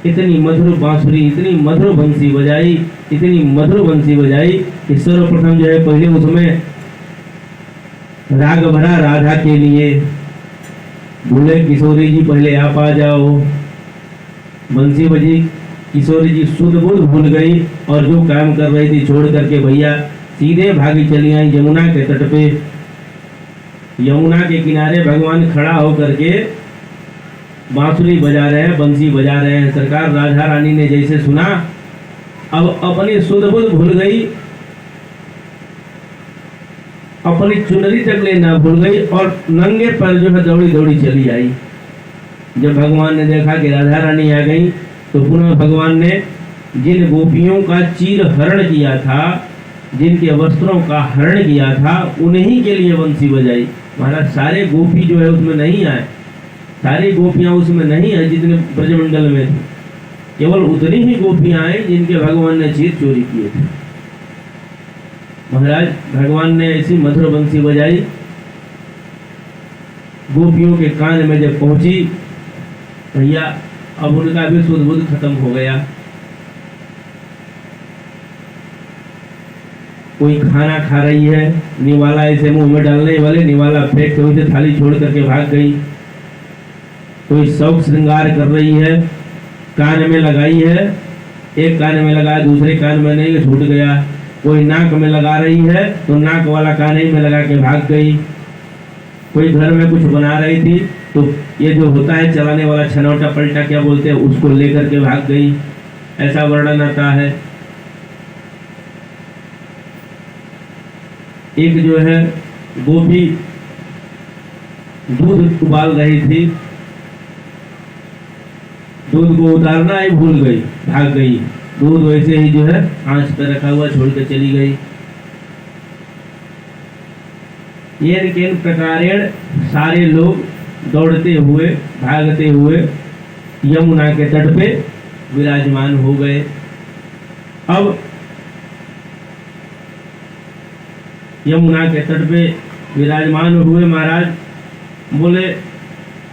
इतनी मधुर बांसुरी, इतनी मधुर बंसी बजाई, इतनी मधुर बंसी बजाई कि सर्वप्रथम जो है पहले उसमें राग भरा राधा के लिए। बोले किशोरी जी पहले आप आ जाओ। बंसी बजी, किशोरी जी शुद्ध बुद्ध भूल गई और जो काम कर रही थी छोड़ करके भैया सीधे भागी चली आई यमुना के तट पे। यमुना के किनारे भगवान खड़ा होकर के बांसुरी बजा रहे हैं, बंसी बजा रहे हैं। सरकार राधा रानी ने जैसे सुना, अब अपनी शुद्ध बुद्ध भूल गई, अपनी चुनरी तक लेना भूल गई और नंगे पर जो है दौड़ी दौड़ी चली आई। जब भगवान ने देखा कि राधा रानी आ गई तो पुनः भगवान ने जिन गोपियों का चीर हरण किया था, जिनके वस्त्रों का हरण किया था, उन्हीं के लिए बंसी बजाई। महाराज सारे गोपी जो है उसमें नहीं आए, सारी गोपियां उसमें नहीं आए जितने ब्रजमंडल में थे, केवल उतनी ही गोपियां आए जिनके भगवान ने चीर चोरी किए थे। महाराज भगवान ने ऐसी मधुर बंसी बजाई, गोपियों के कान में जब पहुंची, भैया अब उनका भी शुद्ध बुद्ध खत्म हो गया। कोई खाना खा रही है, निवाला ऐसे मुंह में डालने वाले निवाला फेंक के उसे थाली छोड़ करके भाग गई। कोई शौक श्रृंगार कर रही है, कान में लगाई है, एक कान में लगाया दूसरे कान में नहीं, छूट गया। कोई नाक में लगा रही है तो नाक वाला कान ही में लगा के भाग गई। कोई घर में कुछ बना रही थी तो ये जो होता है चलाने वाला छनौटा पलटा क्या बोलते हैं, उसको लेकर के भाग गई। ऐसा वर्णन आता है। एक जो है गोपी दूध उबाल रही थी, दूध को उतारना ही भूल गई, भाग गई। दूध वैसे ही जो है आंच पर रखा हुआ छोड़ के चली गई। ये प्रकारेण सारे लोग दौड़ते हुए भागते हुए यमुना के तट पे विराजमान हो गए। अब यमुना के तट पे विराजमान हुए महाराज, बोले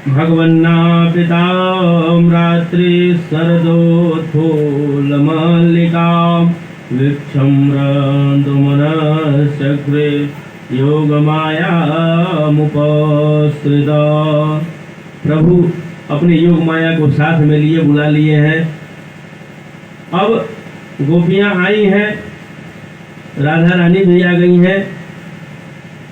भगवन्ना पिताम्रात्रि शरदोत्फुल्लमल्लिकां वीक्षम्रन्दुमनश्चक्रे योगमायामुपस्थिता। प्रभु अपने योग माया को साथ में लिए बुला लिए हैं। अब गोपियां आई हैं, राधा रानी भी आ गई हैं,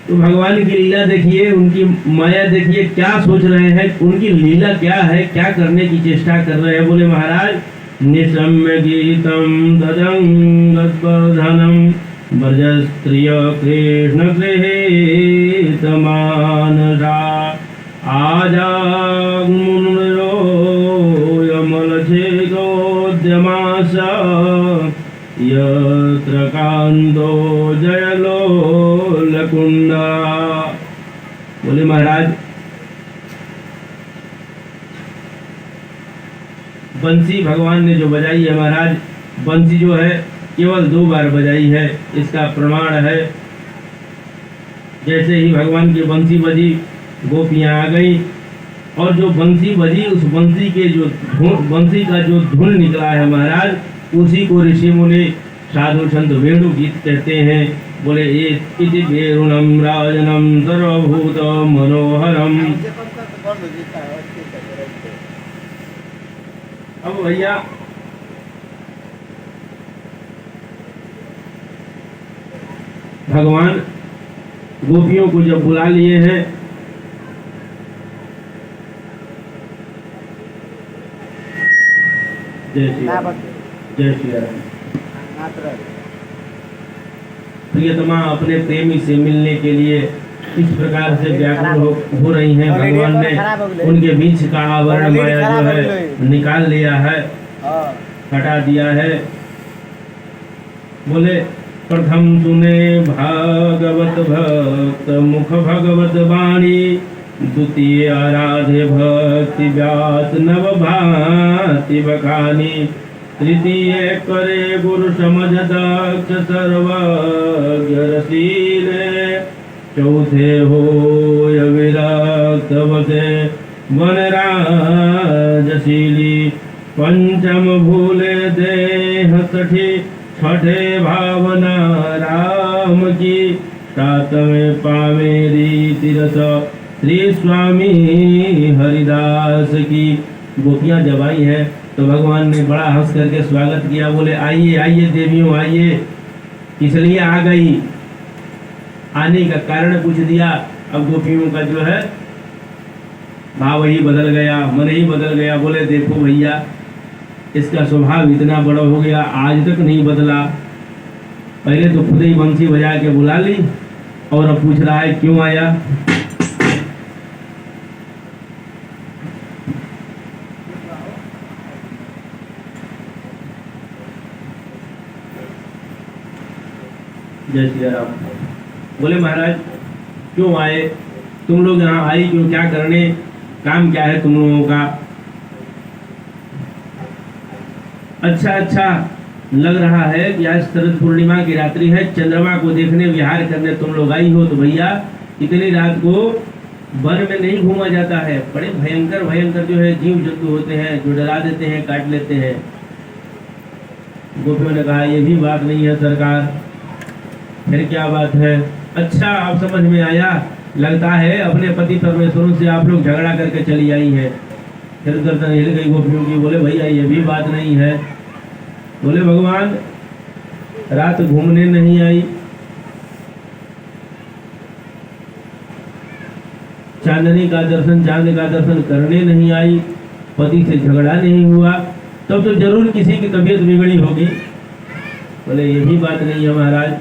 तो भगवान की लीला देखिए, उनकी माया देखिए, क्या सोच रहे हैं, उनकी लीला क्या है, क्या करने की चेष्टा कर रहे हैं। बोले महाराज निशम्य गीतम तदंगवर्धनम ब्रजस्त्रिय कृष्ण गृहीतमानसा आजाग्मुनिरोयमलचेतोद्यमासा यत्र कांतो जयलोलकुंडा। बोले महाराज बंसी भगवान ने जो बजाई है, महाराज बंसी जो है केवल 2 बार बजाई है, इसका प्रमाण है। जैसे ही भगवान की बंसी बजी, गोपियां आ गई और जो बंसी बजी उस बंसी के जो बंसी का जो धुन निकला है महाराज, उसी को ऋषि मुनि साधु संत वेणु गीत कहते हैं। बोले ये इति वेणुनम राजनम सर्वभूत मनोहरम। अब भैया भगवान गोपियों को जब बुला लिए हैं, जय श्री राम, जय श्री राम। प्रियतमा अपने प्रेमी से मिलने के लिए इस प्रकार से व्याकुल हो रही हैं। भगवान ने उनके बीच का आवरण माया जो है निकाल लिया है, हटा दिया है। बोले प्रथम सुने भागवत भक्त मुख भगवत वाणी, द्वितीय आराध्य भक्ति व्यास नव भांति बखानी, तृतीय करे गुरु समझ दक्ष सर्वज्ञ रसीले, चौथे हो विरक्त बसे वनराजशीली, पंचम भूले देह सठी, छठे भावना राम की, सातवें पावे रीति रस श्री स्वामी हरिदास की। गोपियां जब आई हैं तो भगवान ने बड़ा हंस करके स्वागत किया, बोले आइए आइए देवियों आइए। इसलिए आ गई, आने का कारण पूछ दिया। अब गोपियों का जो है भाव ही बदल गया, मन ही बदल गया। बोले देखो भैया, इसका स्वभाव इतना बड़ा हो गया, आज तक नहीं बदला। पहले तो खुद ही बंसी बजा के बुला ली और अब पूछ रहा है क्यों आया। जय श्री राम। बोले महाराज क्यों आए, तुम लोग यहाँ आई क्यों, क्या करने, काम क्या है तुम लोगों का। अच्छा लग रहा है कि आज शरद पूर्णिमा की रात्रि है, चंद्रमा को देखने विहार करने तुम लोग आई हो। तो भैया इतनी रात को वन में नहीं घूमा जाता है, बड़े भयंकर भयंकर जो है जीव जंतु होते हैं जो डरा देते हैं, काट लेते हैं। गोपियों ने कहा ये भी बात नहीं है सरकार, फिर क्या बात है। अच्छा आप समझ में आया, लगता है अपने पति परमेश्वरों से आप लोग झगड़ा करके चली आई है। फिर गर्दन हिल गई गोपियों की। बोले भैया ये भी बात नहीं है। बोले भगवान रात घूमने नहीं आई, चांदनी का दर्शन, चांद का दर्शन करने नहीं आई, पति से झगड़ा नहीं हुआ, तब तो जरूर किसी की तबीयत बिगड़ी होगी। बोले ये भी बात नहीं है महाराज,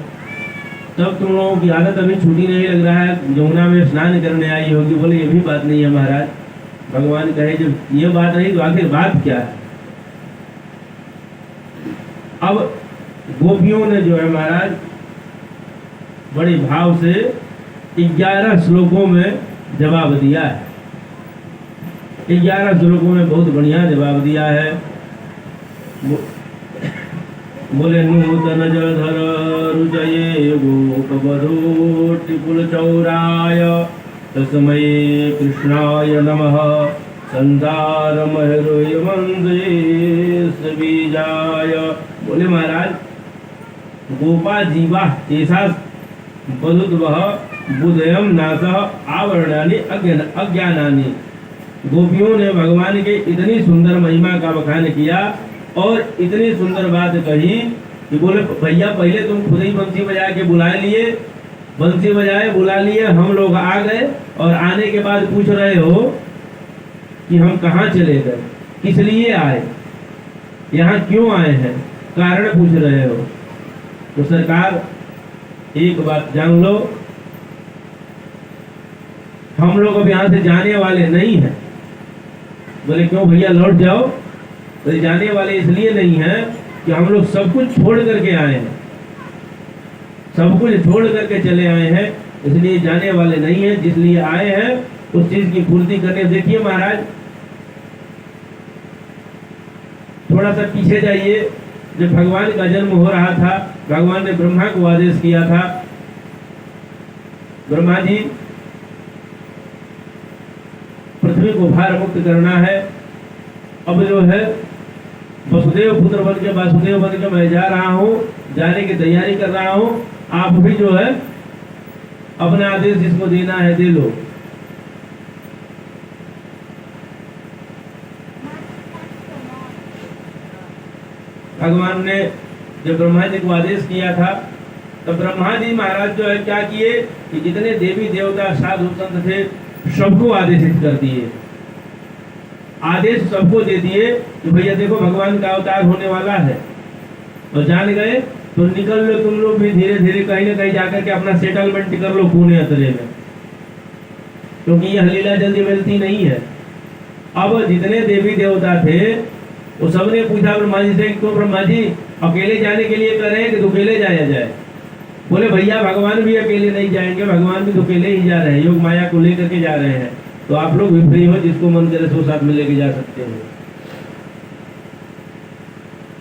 तब तुम लोगों की आदत अभी छूटी नहीं, लग रहा है यमुना में स्नान करने आई होगी। बोले ये भी बात नहीं है महाराज। भगवान कहे जब ये बात नहीं तो आखिर बात क्या है। अब गोपियों ने जो है महाराज बड़े भाव से 11 श्लोकों में जवाब दिया है। 11 श्लोकों में बहुत बढ़िया जवाब दिया है। बोले नूतन जलधर रुचये गोपवधू टिपुल चौराय, तस्मै कृष्णाय नमः, संसार महरोय वंदे बीजाय। बोले महाराज गोपा जीवा ऐसा बलुद्वह बुधयम नासः आवरणानि अज्ञानानि। गोपियों ने भगवान के इतनी सुंदर महिमा का बखान किया और इतनी सुंदर बात कही कि बोले भैया पहले तुम खुद ही बंसी बजा के बुला लिए, बंसी बजाए बुला लिए, हम लोग आ गए और आने के बाद पूछ रहे हो कि हम कहाँ चले गए, किस लिए आए, यहाँ क्यों आए हैं, कारण पूछ रहे हो। तो सरकार एक बात जान लो, हम लोग अब यहाँ से जाने वाले नहीं हैं। बोले क्यों भैया लौट जाओ। तो जाने वाले इसलिए नहीं है कि हम लोग सब कुछ छोड़ करके आए हैं, सब कुछ छोड़ करके चले आए हैं, इसलिए जाने वाले नहीं है। जिसलिए आए हैं उस चीज की पूर्ति करने। देखिए महाराज थोड़ा सा पीछे जाइए, जब भगवान का जन्म हो रहा था भगवान ने ब्रह्मा को आदेश किया था, ब्रह्मा जी पृथ्वी को भार मुक्त करना है। अब जो है वसुदेव पुत्र बन के वासुदेव बन के मैं जा रहा हूँ, जाने की तैयारी कर रहा हूँ, आप भी जो है अपना आदेश जिसको देना है दे लो। भगवान ने जब ब्रह्मा जी को आदेश किया था तब ब्रह्मा जी महाराज जो है क्या किए कि जितने देवी देवता साधु संत थे सबको आदेशित कर दिए, आदेश सबको दे दिए कि भैया देखो भगवान का अवतार होने वाला है। और जान गए तो निकल लो तुम लोग भी धीरे धीरे कहीं ना कहीं जाकर के अपना सेटलमेंट कर लो पुणे अतरे में, क्योंकि यह लीला जल्दी मिलती नहीं है। अब जितने देवी देवता थे वो सबने पूछा ब्रह्मा जी से क्यों ब्रह्मा जी अकेले जाने के लिए कह रहे हैं कि तो अकेले जाया जाए। बोले भैया भगवान भी अकेले नहीं जाएंगे, भगवान भी तो अकेले ही जा रहे हैं, योग माया को लेकर के जा रहे हैं, तो आप लोग भी फ्री हो, जिसको मन करे सो साथ में लेके जा सकते हो।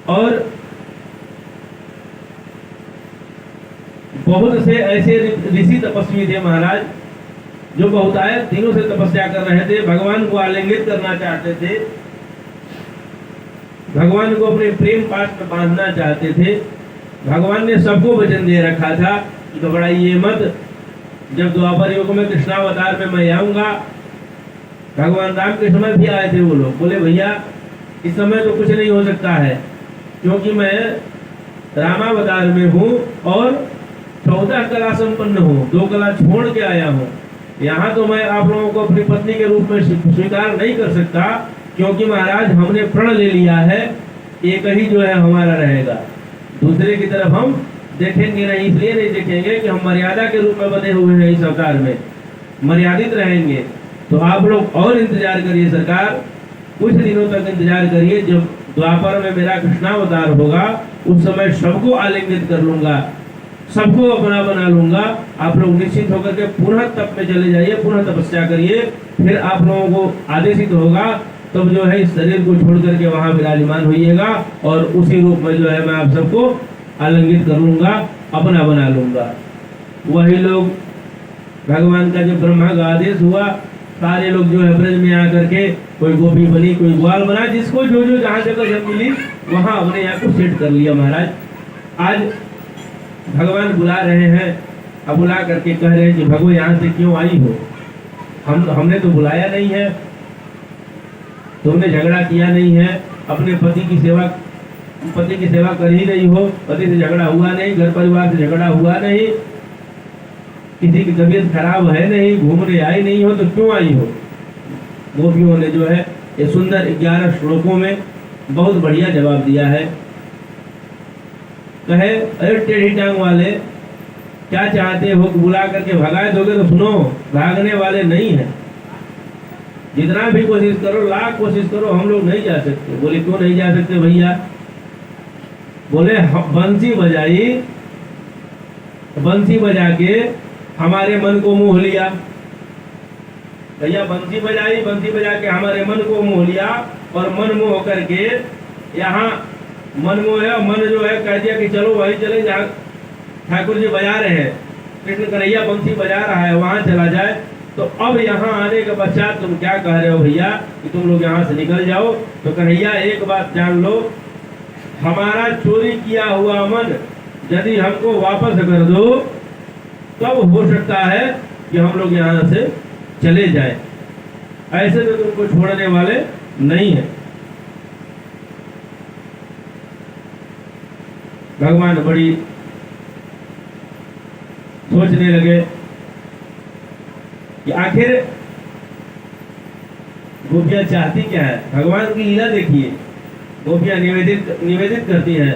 और बहुत से ऐसे ऋषि तपस्वी थे महाराज जो बहुतायत दिनों से तपस्या कर रहे थे, भगवान को आलिंगित करना चाहते थे, भगवान को अपने प्रेम पाश में बांधना चाहते थे। भगवान ने सबको वचन दे रखा था कि घबराइए मत, जब द्वापर युग में कृष्णावतार में मैं आऊंगा। भगवान राम के समय भी आए थे वो लोग, बोले भैया इस समय तो कुछ नहीं हो सकता है, क्योंकि मैं रामावतार में हूँ और 14 कला संपन्न हूँ, 2 कला छोड़ के आया हूँ। यहाँ तो मैं आप लोगों को अपनी पत्नी के रूप में स्वीकार नहीं कर सकता, क्योंकि महाराज हमने प्रण ले लिया है, एक ही जो है हमारा रहेगा, दूसरे की तरफ हम देखेंगे नहीं। इसलिए नहीं देखेंगे कि हम मर्यादा के रूप में बने हुए हैं, इस अवतार में मर्यादित रहेंगे। तो आप लोग और इंतजार करिए सरकार, कुछ दिनों तक इंतजार करिए। जब द्वापर में मेरा कृष्णावतार होगा, उस समय सबको आलिंगित कर लूंगा, सबको अपना बना लूंगा। आप लोग निश्चित होकर के पुनः तप में चले जाइए, पुनः तपस्या करिए। फिर आप लोगों को आदेशित होगा, तब जो है इस शरीर को छोड़ करके वहां विराजमान होइएगा और उसी रूप में जो है मैं आप सबको आलिंगित कर लूंगा, अपना बना लूंगा। वही लोग, भगवान का जब ब्रह्मा का आदेश हुआ, सारे लोग जो है ब्रज में आकर के कोई गोपी बनी, कोई ग्वाल बना, जिसको जो जो जहाँ जगह जब मिली वहां अपने यहाँ को सेट कर लिया। महाराज आज भगवान बुला रहे हैं, अब बुला करके कह रहे हैं कि भगवान यहाँ से क्यों आई हो, हमने तो बुलाया नहीं है, तुमने झगड़ा किया नहीं है, अपने पति की सेवा कर ही नहीं हो, पति से झगड़ा हुआ नहीं, घर परिवार से झगड़ा हुआ नहीं, किसी की तबीयत खराब है नहीं, घूमने आई नहीं हो, तो क्यों आई हो। गोपियों ने जो है ये सुंदर 11 श्लोकों में बहुत बढ़िया जवाब दिया है। कहे अरे टेढ़ी टांग वाले, क्या चाहते हो कि बुला करके भगा दोगे? तो सुनो, भागने वाले नहीं है, जितना भी कोशिश करो, लाख कोशिश करो, हम लोग नहीं जा सकते। बोले क्यों नहीं जा सकते भैया? बोले बंसी बजाई, बंसी बजा के हमारे मन को मोह लिया। भैया बंसी बजाई, बंसी बजा के हमारे मन को मोह लिया, और मन मोह करके यहाँ मन मोह है, मन जो है कह दिया कि चलो वही चले जहाँ ठाकुर जी बजा रहे हैं, कृष्ण कन्हैया बंसी बजा रहा है, वहां चला जाए। तो अब यहाँ आने के पश्चात तुम क्या कह रहे हो भैया कि तुम लोग यहाँ से निकल जाओ? तो कन्हैया एक बात जान लो, हमारा चोरी किया हुआ मन यदि हमको वापस कर दो, तब हो सकता है कि हम लोग यहाँ से चले जाए, ऐसे तो तुमको छोड़ने वाले नहीं है। भगवान बड़ी सोचने लगे कि आखिर गोपियां चाहती क्या है। भगवान की लीला देखिए, गोपियां निवेदित करती हैं